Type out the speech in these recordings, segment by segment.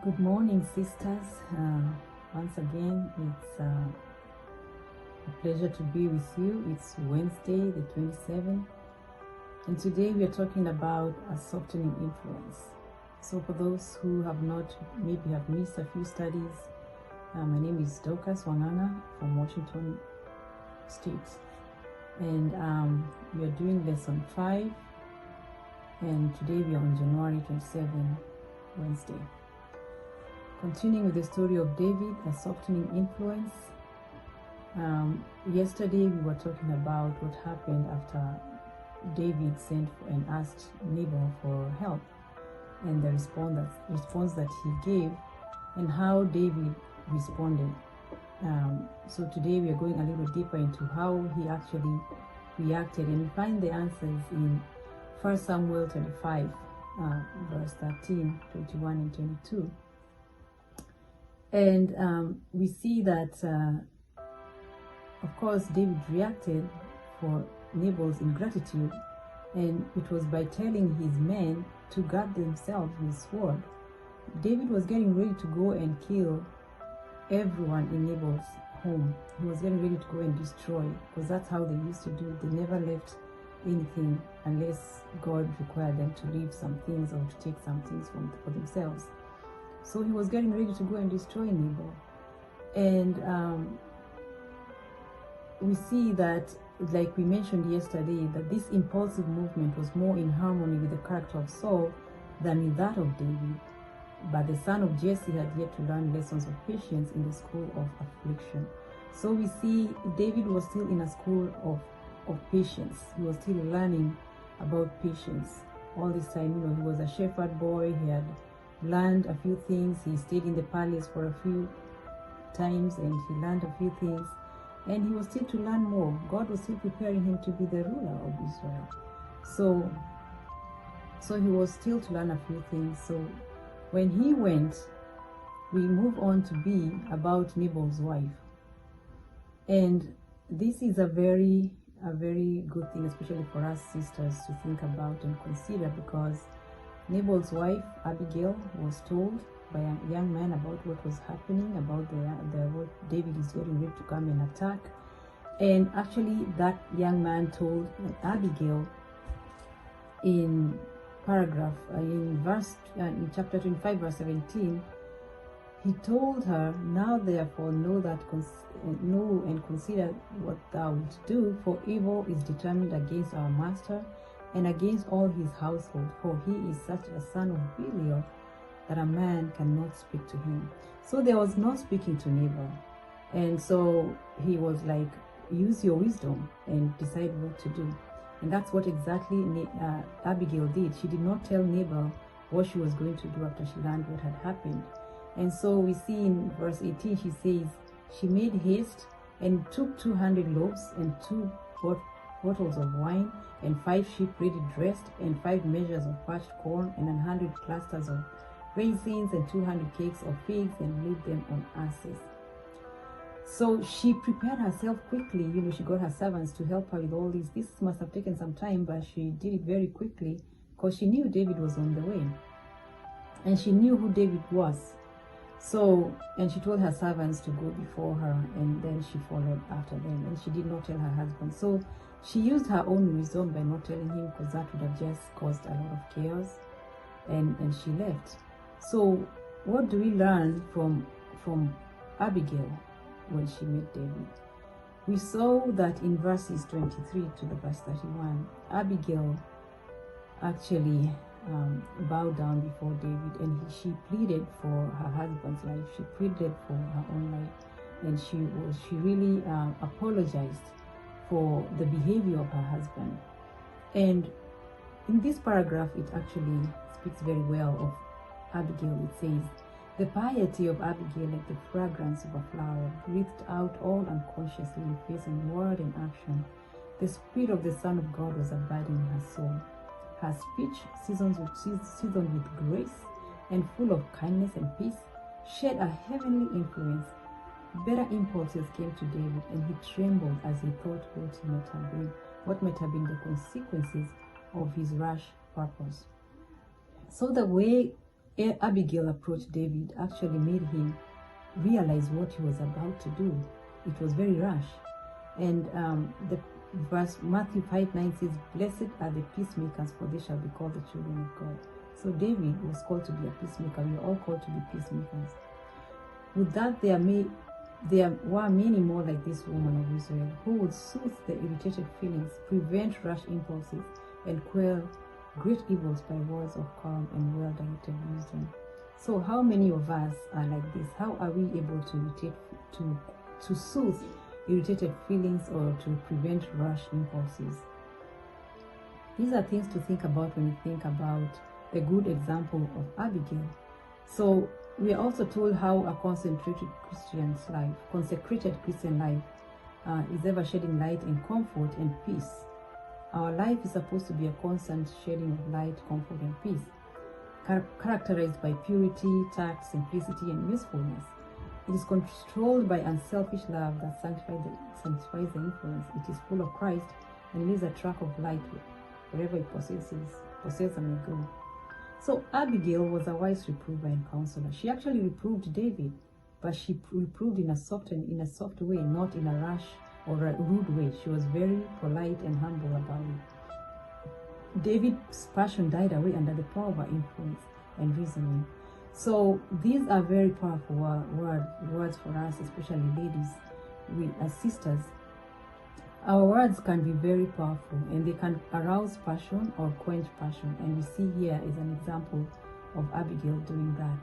Good morning, sisters. Once again, it's a pleasure to be with you. It's Wednesday, the 27th, and today we are talking about a softening influence. So, for those who have not, maybe have missed a few studies, my name is Dorcas Wangana from Washington State, and we are doing lesson 5, and today we are on January 27, Wednesday. Continuing with the story of David, a softening influence. Yesterday we were talking about what happened after David sent and asked Nabal for help, and the response that he gave, and how David responded. So today we are going a little deeper into how he actually reacted, and we find the answers in 1 Samuel 25, verse 13, 21, and 22. And we see that, of course, David reacted for Nabal's ingratitude, and it was by telling his men to guard themselves with sword. David was getting ready to go and kill everyone in Nabal's home. He was getting ready to go and destroy, because that's how they used to do. They never left anything unless God required them to leave some things or to take some things for themselves. So he was getting ready to go and destroy Nabal. And we see that, like we mentioned yesterday, that this impulsive movement was more in harmony with the character of Saul than with that of David. But the son of Jesse had yet to learn lessons of patience in the school of affliction. So we see David was still in a school of patience. He was still learning about patience. All this time, he was a shepherd boy. He had learned a few things. He stayed in the palace for a few times and he learned a few things, and he was still to learn more. God was still preparing him to be the ruler of Israel. So he was still to learn a few things. So when he went, we move on to be about Nabal's wife, and this is a very good thing, especially for us sisters, to think about and consider, because Nabal's wife, Abigail, was told by a young man about what was happening, about what David is getting ready to come and attack. And actually, that young man told Abigail in chapter 25, verse 17, he told her, "Now therefore know and consider what thou wilt do, for evil is determined against our master and against all his household, for he is such a son of Belial that a man cannot speak to him." So there was no speaking to Nabal, and so he was like, use your wisdom and decide what to do. And that's what exactly Abigail did. She did not tell Nabal what she was going to do after she learned what had happened. And so we see in verse 18, she says, she made haste and took 200 loaves and 2 bottles of wine and 5 sheep ready dressed and 5 measures of parched corn and 100 clusters of raisins and 200 cakes of figs, and laid them on asses. So she prepared herself quickly. She got her servants to help her with all this. This must have taken some time, but she did it very quickly because she knew David was on the way, and she knew who David was. So, and she told her servants to go before her, and then she followed after them, and she did not tell her husband. So she used her own wisdom by not telling him, because that would have just caused a lot of chaos, and she left. So what do we learn from Abigail when she met David? We saw that in verses 23 to the verse 31, Abigail actually bowed down before David, and she pleaded for her husband's life. She pleaded for her own life, and she really apologized for the behavior of her husband. And in this paragraph, it actually speaks very well of Abigail. It says, "The piety of Abigail, like the fragrance of a flower, breathed out all unconsciously in face and word and action. The spirit of the Son of God was abiding in her soul. Her speech, seasoned with grace and full of kindness and peace, shed a heavenly influence. Better impulses came to David, and he trembled as he thought what might have been the consequences of his rash purpose." So the way Abigail approached David actually made him realize what he was about to do. It was very rash. And the verse Matthew 5:9 says, "Blessed are the peacemakers, for they shall be called the children of God." So David was called to be a peacemaker. We are all called to be peacemakers. With that, there were many more like this woman of Israel who would soothe the irritated feelings, prevent rash impulses, and quell great evils by words of calm and well-directed wisdom. So how many of us are like this? How are we able to soothe irritated feelings or to prevent rash impulses? These are things to think about when you think about the good example of Abigail. So we are also told how a consecrated Christian life is ever shedding light and comfort and peace. Our life is supposed to be a constant shedding of light, comfort, and peace, characterized by purity, tact, simplicity, and usefulness. It is controlled by unselfish love that sanctifies the influence. It is full of Christ and leaves a track of light wherever it possesses may go. So Abigail was a wise reprover and counselor. She actually reproved David, but she reproved in a soft way, not in a rash or a rude way. She was very polite and humble about it. David's passion died away under the power of her influence and reasoning. So these are very powerful words for us, especially ladies. We as sisters, our words can be very powerful and they can arouse passion or quench passion. And we see here is an example of Abigail doing that.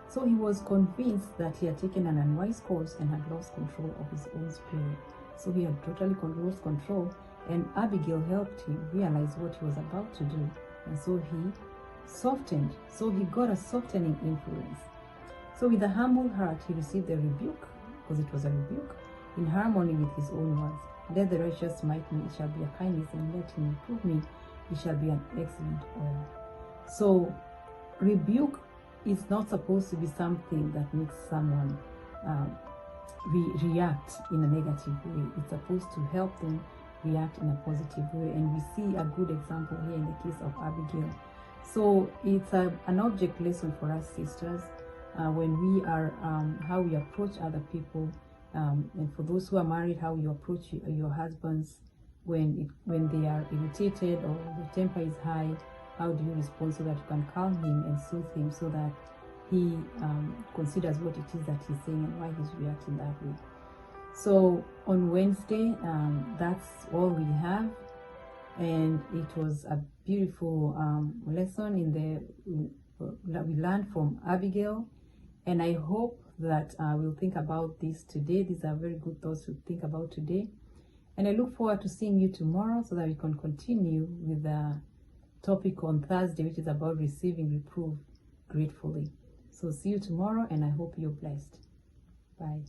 So he was convinced that he had taken an unwise course and had lost control of his own spirit. So he had totally lost control, and Abigail helped him realize what he was about to do. And so he softened. So he got a softening influence. So with a humble heart, he received a rebuke, because it was a rebuke, in harmony with his own words. Let the righteous smite me, it shall be a kindness, and let him reprove me, it shall be an excellent oil. So rebuke is not supposed to be something that makes someone react in a negative way. It's supposed to help them react in a positive way. And we see a good example here in the case of Abigail. So it's an object lesson for us sisters when we are, how we approach other people. And for those who are married, how you approach your husbands when they are irritated or the temper is high. How do you respond so that you can calm him and soothe him so that he considers what it is that he's saying and why he's reacting that way. So on Wednesday, that's all we have, and it was a beautiful lesson that we learned from Abigail, and I hope that we'll think about this today. These are very good thoughts to think about today, and I look forward to seeing you tomorrow so that we can continue with the topic on Thursday, which is about receiving reproof gratefully. So see you tomorrow, and I hope you're blessed. Bye.